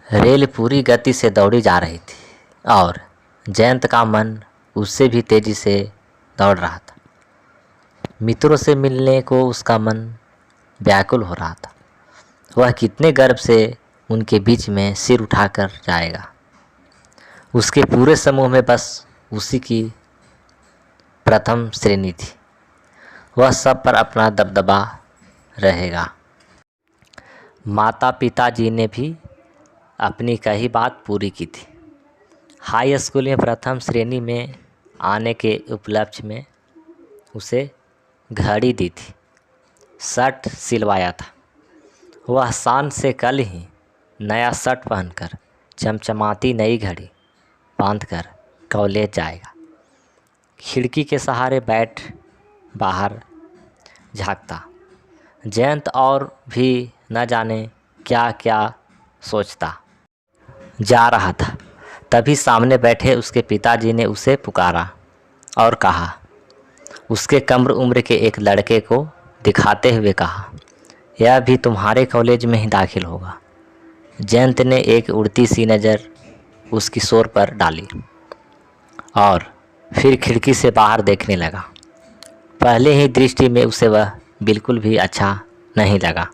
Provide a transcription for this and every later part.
Rail पूरी गति से दौड़ी जा रही थी और जयंत का मन उससे भी तेजी से दौड़ रहा था। मित्रों से मिलने को उसका मन व्याकुल हो रहा था। वह कितने गर्व से उनके बीच में सिर उठाकर जाएगा। उसके पूरे समूह में बस उसी की प्रथम श्रेणी थी। वह सब पर अपना दबदबा रहेगा। माता पिताजी ने भी अपनी कही बात पूरी की थी। हाई स्कूल में प्रथम श्रेणी में आने के उपलक्ष्य में उसे घड़ी दी थी, शर्ट सिलवाया था। वह शान से कल ही नया शर्ट पहनकर चमचमाती नई घड़ी बांधकर कॉलेज जाएगा। खिड़की के सहारे बैठ बाहर झांकता जयंत और भी न जाने क्या क्या सोचता जा रहा था। तभी सामने बैठे उसके पिताजी ने उसे पुकारा और कहा, उसके कम उम्र के एक लड़के को दिखाते हुए कहा, यह भी तुम्हारे कॉलेज में ही दाखिल होगा। जयंत ने एक उड़ती सी नज़र उस किशोर पर डाली और फिर खिड़की से बाहर देखने लगा। पहले ही दृष्टि में उसे वह बिल्कुल भी अच्छा नहीं लगा।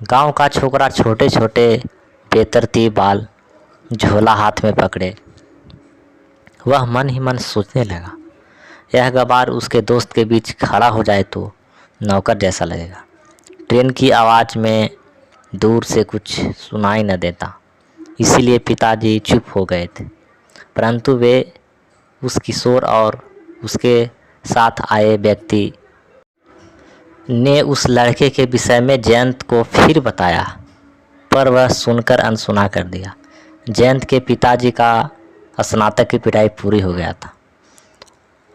गांव का छोकरा, छोटे छोटे बेतरतीब बाल, झोला हाथ में पकड़े। वह मन ही मन सोचने लगा, यह गवार उसके दोस्त के बीच खड़ा हो जाए तो नौकर जैसा लगेगा। ट्रेन की आवाज़ में दूर से कुछ सुनाई न देता, इसीलिए पिताजी चुप हो गए थे। परंतु वे उस किशोर और उसके साथ आए व्यक्ति ने उस लड़के के विषय में जयंत को फिर बताया, पर वह सुनकर अनसुना कर दिया। जयंत के पिताजी का स्नातक की पढ़ाई पूरी हो गया था।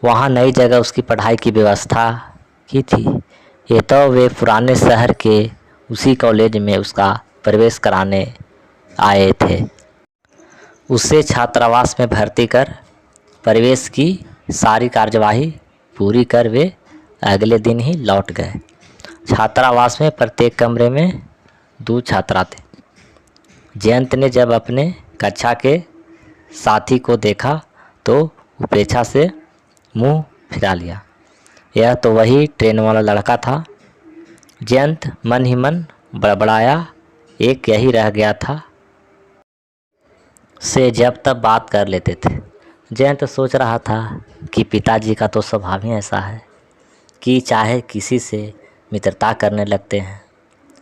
वहाँ नई जगह उसकी पढ़ाई की व्यवस्था की थी। ये तो वे पुराने शहर के उसी कॉलेज में उसका प्रवेश कराने आए थे। उसे छात्रावास में भर्ती कर प्रवेश की सारी कार्यवाही पूरी कर वे अगले दिन ही लौट गए। छात्रावास में प्रत्येक कमरे में 2 छात्रा थे। जयंत ने जब अपने कक्षा के साथी को देखा तो उपेक्षा से मुंह फिरा लिया। यह तो वही ट्रेन वाला लड़का था। जयंत मन ही मन बड़बड़ाया, एक यही रह गया था से जब तब बात कर लेते थे। जयंत सोच रहा था कि पिताजी का तो स्वभाव ही ऐसा है कि चाहे किसी से मित्रता करने लगते हैं,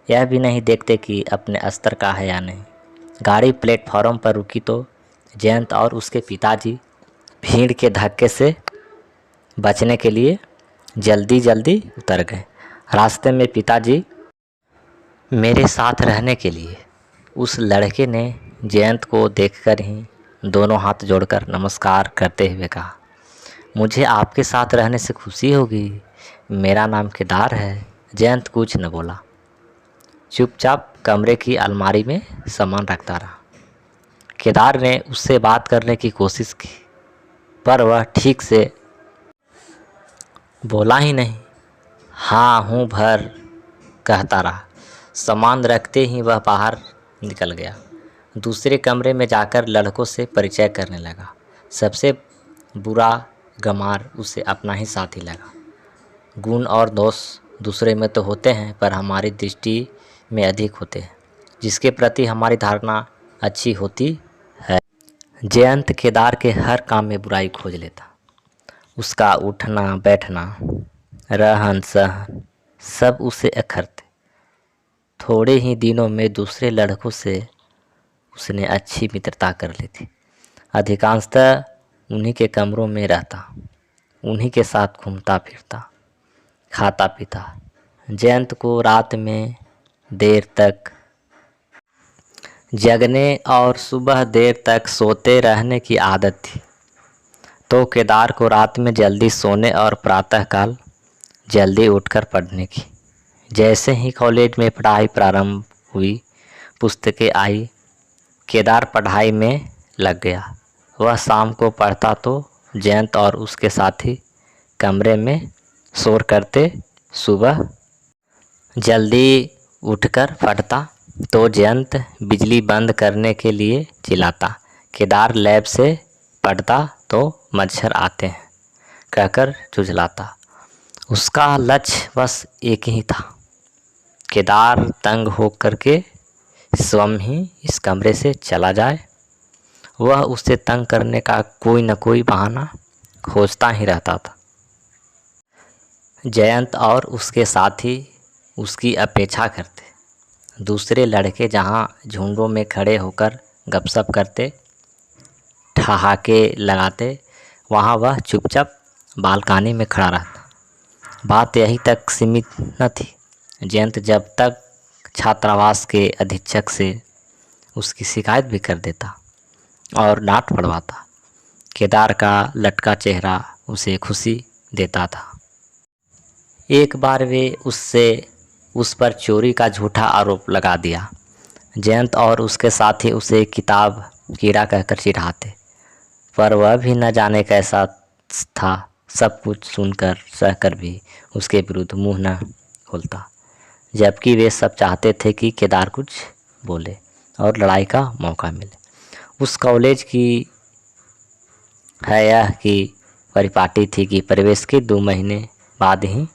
यह भी नहीं देखते कि अपने स्तर का है या नहीं। गाड़ी प्लेटफॉर्म पर रुकी तो जयंत और उसके पिताजी भीड़ के धक्के से बचने के लिए जल्दी जल्दी उतर गए। रास्ते में पिताजी मेरे साथ रहने के लिए, उस लड़के ने जयंत को देखकर ही दोनों हाथ जोड़कर नमस्कार करते हुए कहा, मुझे आपके साथ रहने से खुशी होगी। मेरा नाम केदार है। जयंत कुछ न बोला, चुपचाप कमरे की अलमारी में सामान रखता रहा। केदार ने उससे बात करने की कोशिश की, पर वह ठीक से बोला ही नहीं। हाँ हूँ भर कहता रहा। सामान रखते ही वह बाहर निकल गया। दूसरे कमरे में जाकर लड़कों से परिचय करने लगा। सबसे बुरा गंवार उसे अपना ही साथी लगा। गुण और दोष दूसरे में तो होते हैं, पर हमारी दृष्टि में अधिक होते हैं, जिसके प्रति हमारी धारणा अच्छी होती है। जयंत केदार के हर काम में बुराई खोज लेता। उसका उठना बैठना, रहन सहन सब उसे अखरते। थोड़े ही दिनों में दूसरे लड़कों से उसने अच्छी मित्रता कर ली थी। अधिकांशतः उन्हीं के कमरों में रहता, उन्हीं के साथ घूमता फिरता, खाता पीता। जयंत को रात में देर तक जगने और सुबह देर तक सोते रहने की आदत थी, तो केदार को रात में जल्दी सोने और प्रातःकाल जल्दी उठकर पढ़ने की। जैसे ही कॉलेज में पढ़ाई प्रारंभ हुई, पुस्तकें आई, केदार पढ़ाई में लग गया। वह शाम को पढ़ता तो जयंत और उसके साथी कमरे में शोर करते, सुबह जल्दी उठकर पढ़ता। तो जयंत बिजली बंद करने के लिए चिल्लाता। केदार लैब से पढ़ता तो मच्छर आते हैं कहकर झुझलाता। उसका लक्ष्य बस एक ही था, केदार तंग होकर के स्वयं ही इस कमरे से चला जाए। वह उसे तंग करने का कोई न कोई बहाना खोजता ही रहता था। जयंत और उसके साथी उसकी अपेक्षा करते। दूसरे लड़के जहाँ झुंडों में खड़े होकर गपशप करते, ठहाके लगाते, वहाँ वह चुपचाप बालकनी में खड़ा रहता। बात यहीं तक सीमित न थी। जयंत जब तक छात्रावास के अधीक्षक से उसकी शिकायत भी कर देता और डांट पड़वाता। केदार का लटका चेहरा उसे खुशी देता था। एक बार वे उस पर चोरी का झूठा आरोप लगा दिया। जयंत और उसके साथी उसे किताब कीड़ा कहकर चिढ़ाते, पर वह भी न जाने कैसा था। सब कुछ सुनकर सहकर भी उसके विरुद्ध मुंह न खोलता, जबकि वे सब चाहते थे कि केदार कुछ बोले और लड़ाई का मौका मिले। उस कॉलेज की है यह कि परिपाटी थी कि प्रवेश के 2 महीने बाद ही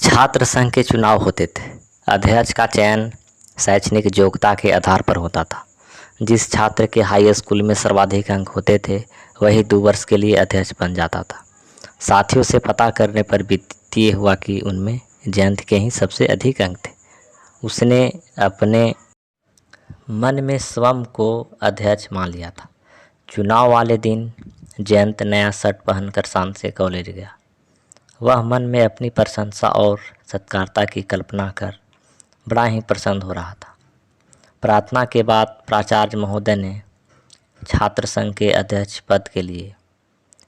छात्र संघ के चुनाव होते थे। अध्यक्ष का चयन शैक्षणिक योग्यता के आधार पर होता था। जिस छात्र के हाई स्कूल में सर्वाधिक अंक होते थे वही 2 वर्ष के लिए अध्यक्ष बन जाता था। साथियों से पता करने पर विदित हुआ कि उनमें जयंत के ही सबसे अधिक अंक थे। उसने अपने मन में स्वयं को अध्यक्ष मान लिया था। चुनाव वाले दिन जयंत नया शर्ट पहनकर शान से कॉलेज गया। वह मन में अपनी प्रशंसा और सत्कारता की कल्पना कर बड़ा ही प्रसन्न हो रहा था। प्रार्थना के बाद प्राचार्य महोदय ने छात्र संघ के अध्यक्ष पद के लिए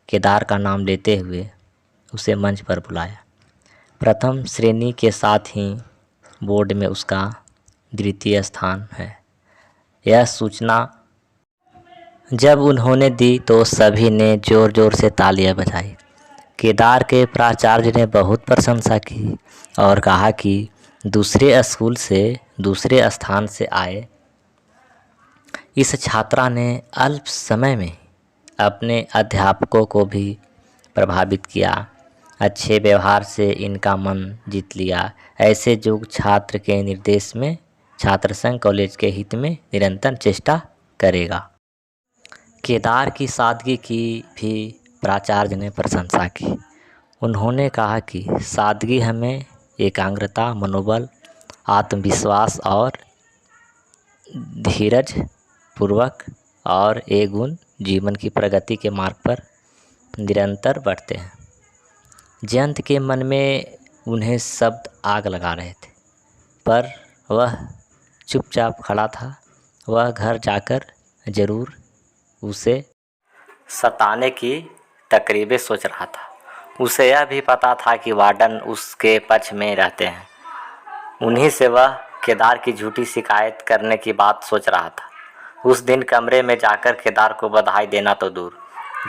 केदार का नाम लेते हुए उसे मंच पर बुलाया। प्रथम श्रेणी के साथ ही बोर्ड में उसका द्वितीय स्थान है। यह सूचना जब उन्होंने दी तो सभी ने जोर जोर से तालियां बजाई। केदार के प्राचार्य ने बहुत प्रशंसा की और कहा कि दूसरे स्कूल से दूसरे स्थान से आए इस छात्रा ने अल्प समय में अपने अध्यापकों को भी प्रभावित किया, अच्छे व्यवहार से इनका मन जीत लिया। ऐसे योग्य छात्र के निर्देश में छात्र संघ कॉलेज के हित में निरंतर चेष्टा करेगा। केदार की सादगी की भी प्राचार्य ने प्रशंसा की। उन्होंने कहा कि सादगी हमें एकाग्रता, मनोबल, आत्मविश्वास और धीरज पूर्वक और ये गुण जीवन की प्रगति के मार्ग पर निरंतर बढ़ते हैं। जयंत के मन में उन्हें शब्द आग लगा रहे थे, पर वह चुपचाप खड़ा था। वह घर जाकर जरूर उसे सताने की तकरीबें सोच रहा था। उसे यह भी पता था कि वार्डन उसके पक्ष में रहते हैं। उन्हीं से वह केदार की झूठी शिकायत करने की बात सोच रहा था। उस दिन कमरे में जाकर केदार को बधाई देना तो दूर,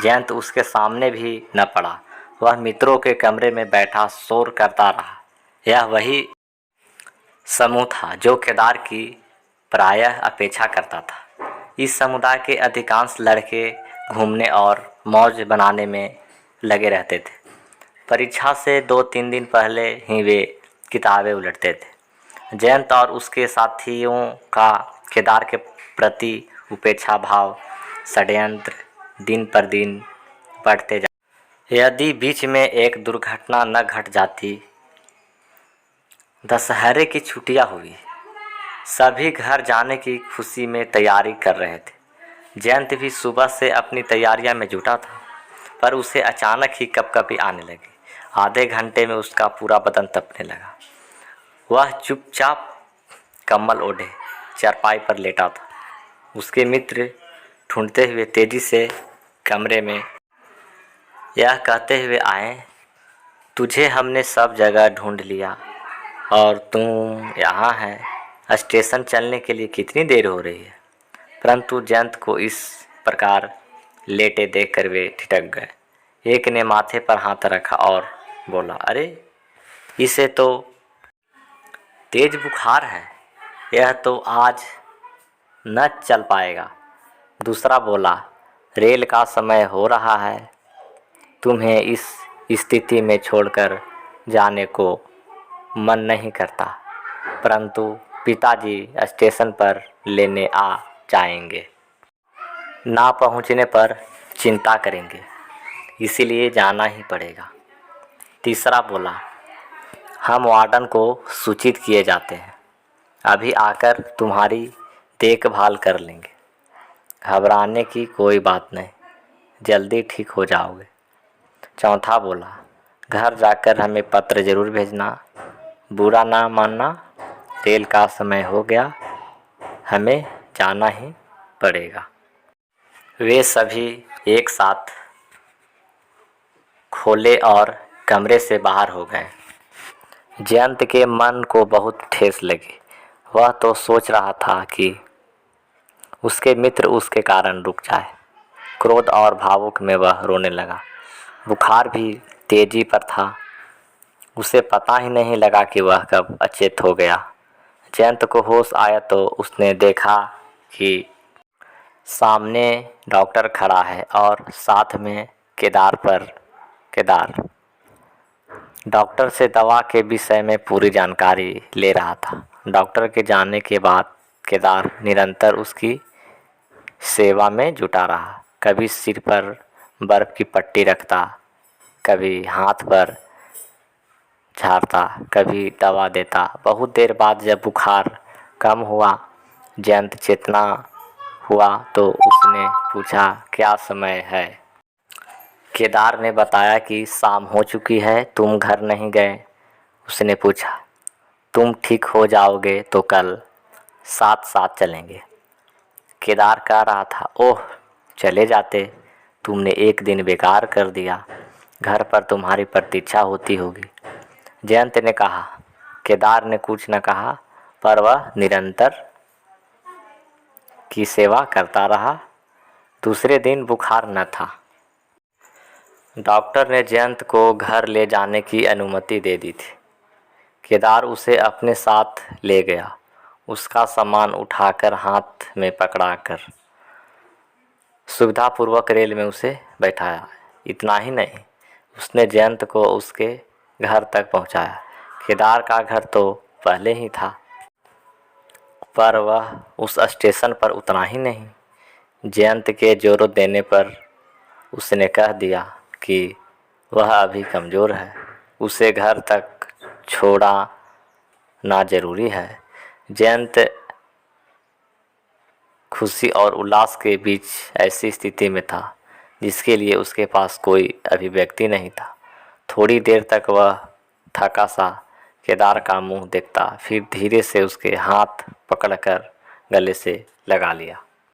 जयंत उसके सामने भी न पड़ा। वह मित्रों के कमरे में बैठा शोर करता रहा। यह वही समूह था जो केदार की प्रायः अपेक्षा करता था। इस समुदाय के अधिकांश लड़के घूमने और मौज बनाने में लगे रहते थे। परीक्षा से 2-3 दिन पहले ही वे किताबें उलटते थे। जयंत और उसके साथियों का केदार के प्रति उपेक्षा भाव षड्यंत्र दिन पर दिन बढ़ते जा। यदि बीच में एक दुर्घटना न घट जाती। दशहरे की छुट्टियां हुई, सभी घर जाने की खुशी में तैयारी कर रहे थे। जयंत भी सुबह से अपनी तैयारियां में जुटा था, पर उसे अचानक ही कँपकँपी आने लगी। आधे घंटे में उसका पूरा बदन तपने लगा। वह चुपचाप कम्बल ओढ़े चारपाई पर लेटा था। उसके मित्र ढूंढते हुए तेजी से कमरे में यह कहते हुए आए, तुझे हमने सब जगह ढूंढ लिया और तुम यहाँ है। स्टेशन चलने के लिए कितनी देर हो रही है? परंतु जयंत को इस प्रकार लेटे देखकर वे ठिठक गए। एक ने माथे पर हाथ रखा और बोला, अरे इसे तो तेज बुखार है, यह तो आज न चल पाएगा। दूसरा बोला, रेल का समय हो रहा है, तुम्हें इस स्थिति में छोड़कर जाने को मन नहीं करता, परंतु पिताजी स्टेशन पर लेने आ जाएंगे। ना पहुंचने पर चिंता करेंगे, इसीलिए जाना ही पड़ेगा। तीसरा बोला, हम वार्डन को सूचित किए जाते हैं, अभी आकर तुम्हारी देखभाल कर लेंगे। घबराने की कोई बात नहीं, जल्दी ठीक हो जाओगे। चौथा बोला, घर जाकर हमें पत्र ज़रूर भेजना, बुरा ना मानना, रेल का समय हो गया, हमें जाना ही पड़ेगा। वे सभी एक साथ खोले और कमरे से बाहर हो गए। जयंत के मन को बहुत ठेस लगी। वह तो सोच रहा था कि उसके मित्र उसके कारण रुक जाए। क्रोध और भावुक में वह रोने लगा। बुखार भी तेजी पर था। उसे पता ही नहीं लगा कि वह कब अचेत हो गया। जयंत को होश आया तो उसने देखा कि सामने डॉक्टर खड़ा है और साथ में केदार डॉक्टर से दवा के विषय में पूरी जानकारी ले रहा था। डॉक्टर के जाने के बाद केदार निरंतर उसकी सेवा में जुटा रहा। कभी सिर पर बर्फ़ की पट्टी रखता, कभी हाथ पर झाड़ता, कभी दवा देता। बहुत देर बाद जब बुखार कम हुआ, जयंत चेतना हुआ तो उसने पूछा, क्या समय है? केदार ने बताया कि शाम हो चुकी है, तुम घर नहीं गए। उसने पूछा, तुम ठीक हो जाओगे तो कल साथ साथ चलेंगे। केदार कह रहा था, ओह चले जाते, तुमने एक दिन बेकार कर दिया, घर पर तुम्हारी प्रतीक्षा होती होगी। जयंत ने कहा। केदार ने कुछ न कहा, पर वह निरंतर की सेवा करता रहा। दूसरे दिन बुखार न था। डॉक्टर ने जयंत को घर ले जाने की अनुमति दे दी थी। केदार उसे अपने साथ ले गया। उसका सामान उठाकर हाथ में पकड़ाकर सुविधापूर्वक रेल में उसे बैठाया। इतना ही नहीं, उसने जयंत को उसके घर तक पहुंचाया। केदार का घर तो पहले ही था, पर वह उस स्टेशन पर उतना ही नहीं। जयंत के जोर देने पर उसने कह दिया कि वह अभी कमज़ोर है, उसे घर तक छोड़ना ज़रूरी है। जयंत खुशी और उल्लास के बीच ऐसी स्थिति में था जिसके लिए उसके पास कोई अभिव्यक्ति नहीं था। थोड़ी देर तक वह थका सा केदार का मुंह देखता, फिर धीरे से उसके हाथ पकड़कर गले से लगा लिया।